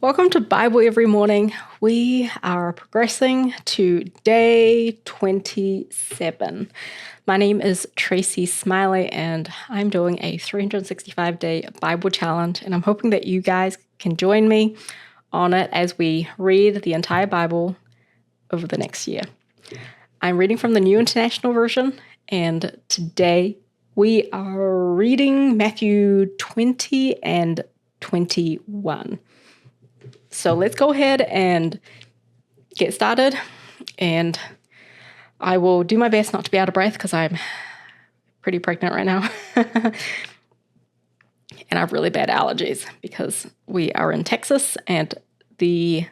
Welcome to Bible Every Morning. We are progressing to day 27. My name is Tracey Smiley, and I'm doing a 365-day Bible challenge, and I'm hoping that you guys can join me on it as we read the entire Bible over the next year. I'm reading from the New International Version, and today we are reading Matthew 20 and 21. So let's go ahead and get started, and I will do my best not to be out of breath because I'm pretty pregnant right now. And I have really bad allergies because we are in Texas and the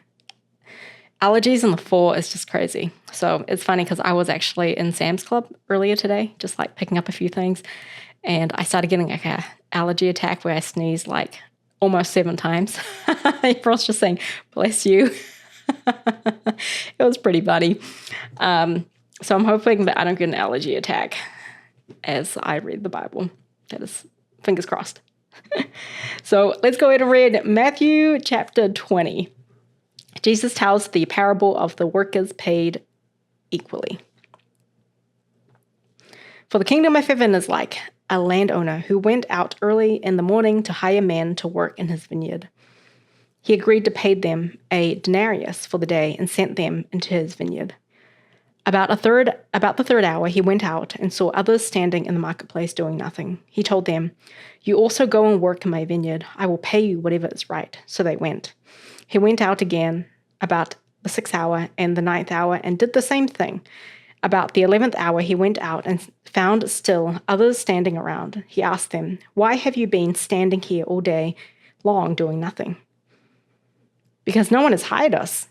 allergies in the fall is just crazy. So it's funny because I was actually in Sam's Club earlier today, just like picking up a few things, and I started getting like an allergy attack where I sneezed like almost 7 times. Everyone's just saying, bless you. It was pretty funny. So I'm hoping that I don't get an allergy attack as I read the Bible. That is, fingers crossed. So let's go ahead and read Matthew chapter 20. Jesus tells the parable of the workers paid equally. For the kingdom of heaven is like a landowner who went out early in the morning to hire men to work in his vineyard. He agreed to pay them a denarius for the day and sent them into his vineyard. About the third hour, he went out and saw others standing in the marketplace doing nothing. He told them, "You also go and work in my vineyard. I will pay you whatever is right." So they went. He went out again about the 6th hour and the 9th hour and did the same thing. About the 11th hour, he went out and found still others standing around. He asked them, "Why have you been standing here all day long doing nothing?" "Because no one has hired us,"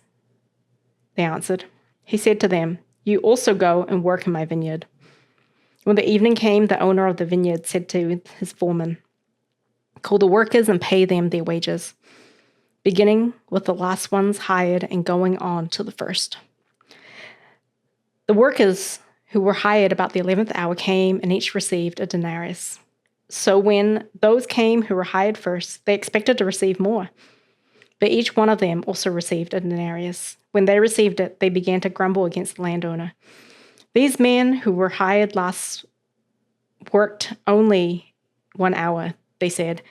they answered. He said to them, "You also go and work in my vineyard." When the evening came, the owner of the vineyard said to his foreman, "Call the workers and pay them their wages, beginning with the last ones hired and going on to the first." The workers who were hired about the 11th hour came and each received a denarius. So when those came who were hired first, they expected to receive more. But each one of them also received a denarius. When they received it, they began to grumble against the landowner. "These men who were hired last worked only 1 hour," they said,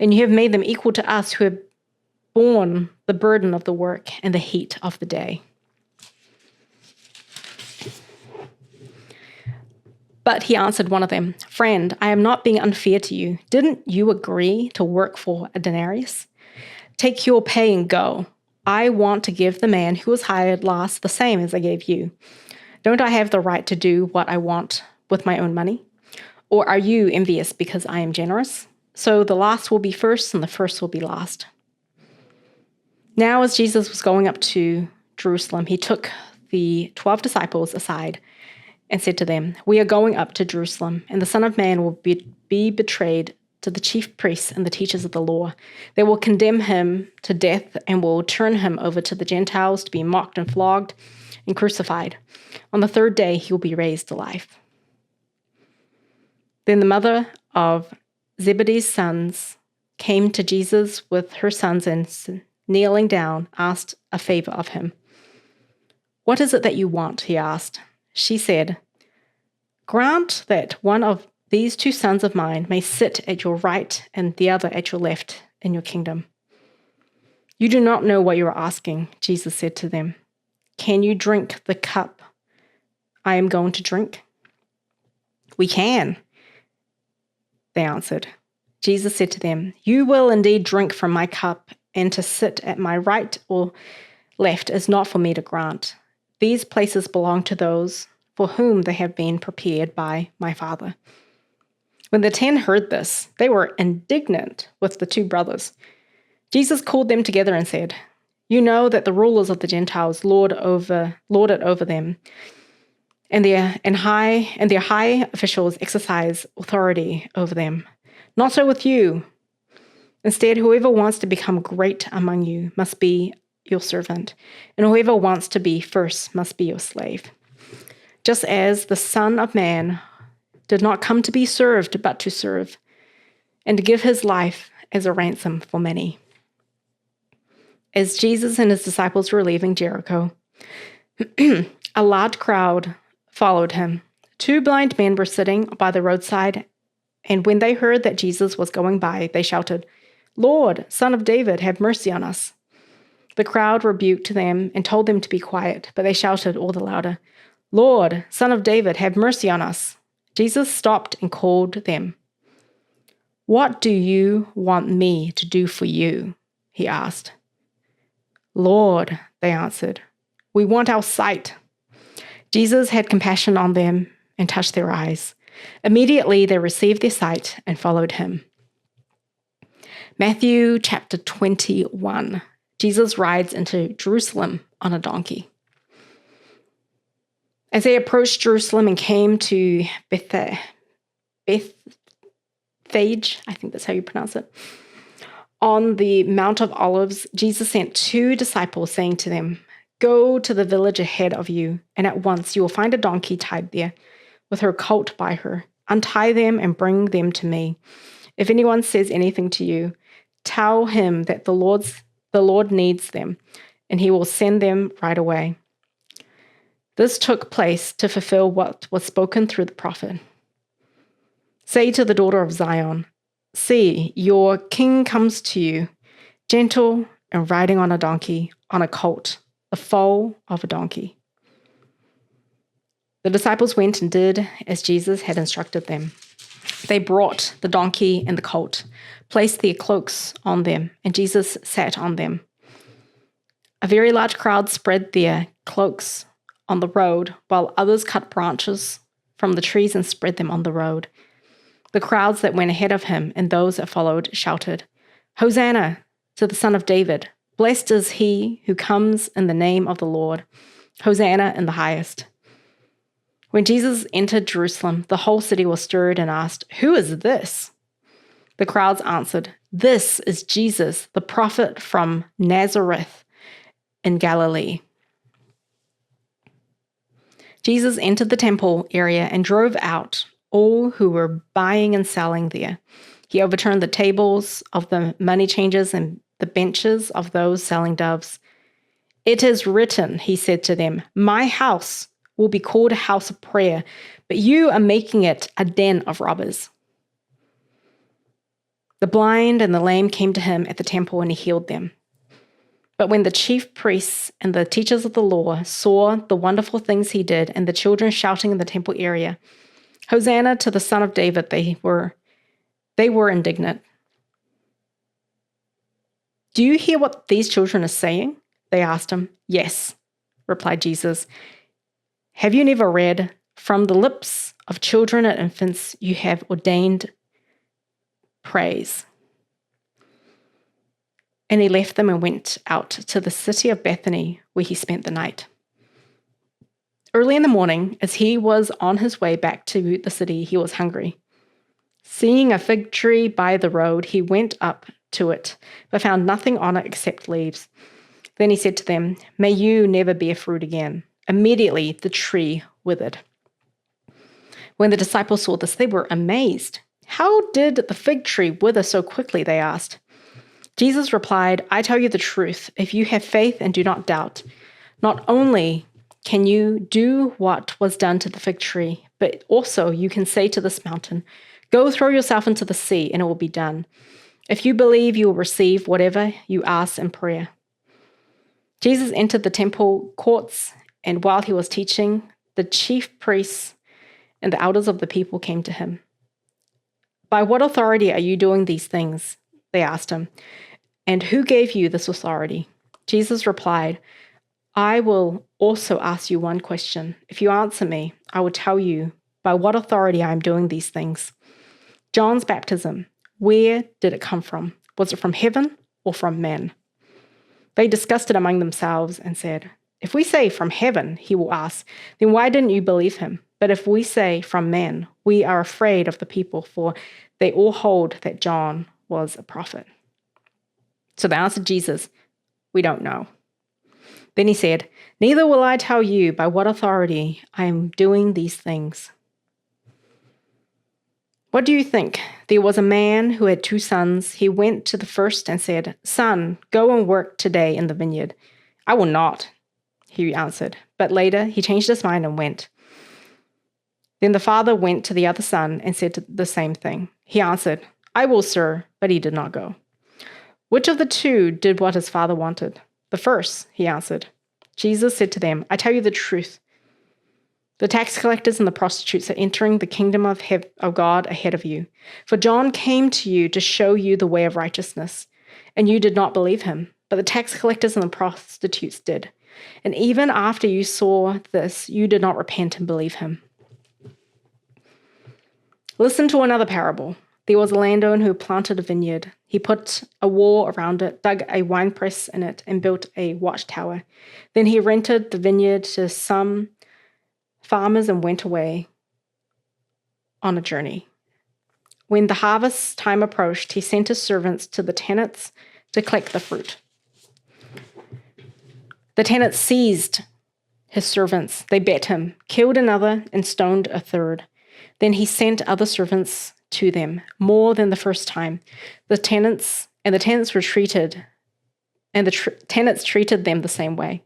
"and you have made them equal to us who have borne the burden of the work and the heat of the day." But he answered one of them, "Friend, I am not being unfair to you. Didn't you agree to work for a denarius? Take your pay and go. I want to give the man who was hired last the same as I gave you. Don't I have the right to do what I want with my own money? Or are you envious because I am generous? So the last will be first and the first will be last." Now as Jesus was going up to Jerusalem, he took the 12 disciples aside and said to them, "We are going up to Jerusalem, and the Son of Man will be betrayed to the chief priests and the teachers of the law. They will condemn him to death and will turn him over to the Gentiles to be mocked and flogged and crucified. On the third day, he will be raised to life." Then the mother of Zebedee's sons came to Jesus with her sons and, kneeling down, asked a favor of him. "What is it that you want?" he asked. She said, "Grant that one of these 2 sons of mine may sit at your right and the other at your left in your kingdom." "You do not know what you are asking," Jesus said to them. "Can you drink the cup I am going to drink?" "We can," they answered. Jesus said to them, "You will indeed drink from my cup, and to sit at my right or left is not for me to grant. These places belong to those for whom they have been prepared by my Father." When the 10 heard this, they were indignant with the 2 brothers. Jesus called them together and said, "You know that the rulers of the Gentiles lord it over them, and their high officials exercise authority over them. Not so with you. Instead, whoever wants to become great among you must be your servant, and whoever wants to be first must be your slave. Just as the Son of Man did not come to be served, but to serve, and to give his life as a ransom for many." As Jesus and his disciples were leaving Jericho, a large crowd followed him. 2 blind men were sitting by the roadside, and when they heard that Jesus was going by, they shouted, "Lord, Son of David, have mercy on us." The crowd rebuked them and told them to be quiet, but they shouted all the louder, "Lord, Son of David, have mercy on us." Jesus stopped and called them. "What do you want me to do for you?" he asked. "Lord," they answered, "we want our sight." Jesus had compassion on them and touched their eyes. Immediately they received their sight and followed him. Matthew chapter 21. Jesus rides into Jerusalem on a donkey. As they approached Jerusalem and came to Bethphage, I think that's how you pronounce it, on the Mount of Olives, Jesus sent 2 disciples, saying to them, "Go to the village ahead of you, and at once you will find a donkey tied there, with her colt by her. Untie them and bring them to me. If anyone says anything to you, tell him that the Lord needs them, and he will send them right away." This took place to fulfill what was spoken through the prophet. "Say to the daughter of Zion, see, your king comes to you, gentle and riding on a donkey, on a colt, the foal of a donkey." The disciples went and did as Jesus had instructed them. They brought the donkey and the colt, placed their cloaks on them, and Jesus sat on them. A very large crowd spread their cloaks on the road, while others cut branches from the trees and spread them on the road. The crowds that went ahead of him and those that followed shouted, "Hosanna to the Son of David! Blessed is he who comes in the name of the Lord! Hosanna in the highest!" When Jesus entered Jerusalem, the whole city was stirred and asked, "Who is this?" The crowds answered, "This is Jesus, the prophet from Nazareth in Galilee." Jesus entered the temple area and drove out all who were buying and selling there. He overturned the tables of the money changers and the benches of those selling doves. "It is written," he said to them, "my house will be called a house of prayer, but you are making it a den of robbers." The blind and the lame came to him at the temple, and he healed them. But when the chief priests and the teachers of the law saw the wonderful things he did and the children shouting in the temple area, "Hosanna to the Son of David," they were indignant. "Do you hear what these children are saying?" they asked him. "Yes," replied Jesus. "Have you never read, 'From the lips of children and infants you have ordained praise'?" And he left them and went out to the city of Bethany, where he spent the night. Early in the morning, as he was on his way back to the city, he was hungry. Seeing a fig tree by the road, he went up to it, but found nothing on it except leaves. Then he said to them, "May you never bear fruit again." Immediately the tree withered. When the disciples saw this, they were amazed. "How did the fig tree wither so quickly?" they asked. Jesus replied, "I tell you the truth, if you have faith and do not doubt, not only can you do what was done to the fig tree, but also you can say to this mountain, 'Go throw yourself into the sea,' and it will be done. If you believe, you will receive whatever you ask in prayer." Jesus entered the temple courts, and while he was teaching, the chief priests and the elders of the people came to him. "By what authority are you doing these things?" they asked him. "And who gave you this authority?" Jesus replied, "I will also ask you one question. If you answer me, I will tell you by what authority I am doing these things. John's baptism, where did it come from? Was it from heaven or from men?" They discussed it among themselves and said, "If we say from heaven," he will ask, "then why didn't you believe him? But if we say from men, we are afraid of the people, for they all hold that John was a prophet." So they answered Jesus, "We don't know." Then he said, "Neither will I tell you by what authority I am doing these things." What do you think? There was a man who had 2 sons. He went to the first and said, 'Son, go and work today in the vineyard.' 'I will not,' he answered. But later he changed his mind and went. Then the father went to the other son and said the same thing. He answered, 'I will, sir,' but he did not go. Which of the 2 did what his father wanted? 'The first,' he answered. Jesus said to them, 'I tell you the truth. The tax collectors and the prostitutes are entering the kingdom of God ahead of you. For John came to you to show you the way of righteousness, and you did not believe him, but the tax collectors and the prostitutes did. And even after you saw this, you did not repent and believe him.' Listen to another parable. There was a landowner who planted a vineyard. He put a wall around it, dug a winepress in it, and built a watchtower. Then he rented the vineyard to some farmers and went away on a journey. When the harvest time approached, he sent his servants to the tenants to collect the fruit. The tenants seized his servants. They beat him, killed another, and stoned a third. Then he sent other servants to them, more than the first time. The tenants were treated, and the tenants treated them the same way.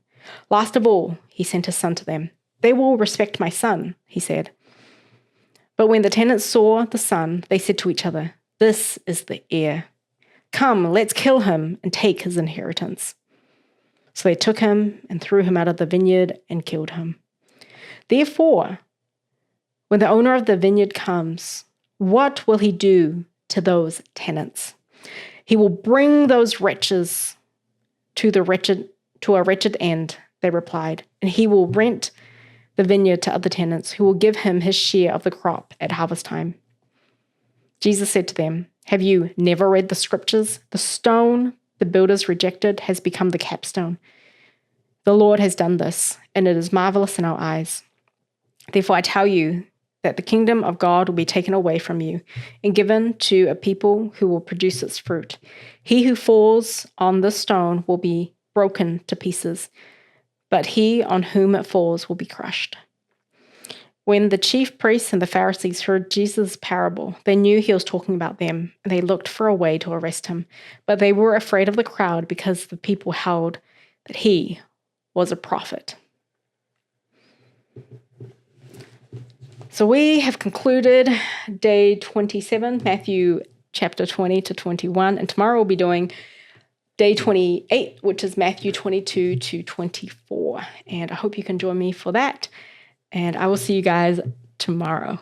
Last of all, he sent his son to them. 'They will respect my son,' he said. But when the tenants saw the son, they said to each other, 'This is the heir. Come, let's kill him and take his inheritance.' So they took him and threw him out of the vineyard and killed him. Therefore, when the owner of the vineyard comes, what will he do to those tenants? He will bring those wretches to a wretched end," they replied, "and he will rent the vineyard to other tenants who will give him his share of the crop at harvest time." Jesus said to them, "Have you never read the scriptures? The stone the builders rejected has become the capstone. The Lord has done this, and it is marvelous in our eyes. Therefore I tell you that the kingdom of God will be taken away from you and given to a people who will produce its fruit. He who falls on this stone will be broken to pieces, but he on whom it falls will be crushed." When the chief priests and the Pharisees heard Jesus' parable, they knew he was talking about them, and they looked for a way to arrest him. But they were afraid of the crowd because the people held that he was a prophet. So we have concluded day 27, Matthew chapter 20 to 21, and tomorrow we'll be doing day 28, which is Matthew 22 to 24. And I hope you can join me for that. And I will see you guys tomorrow.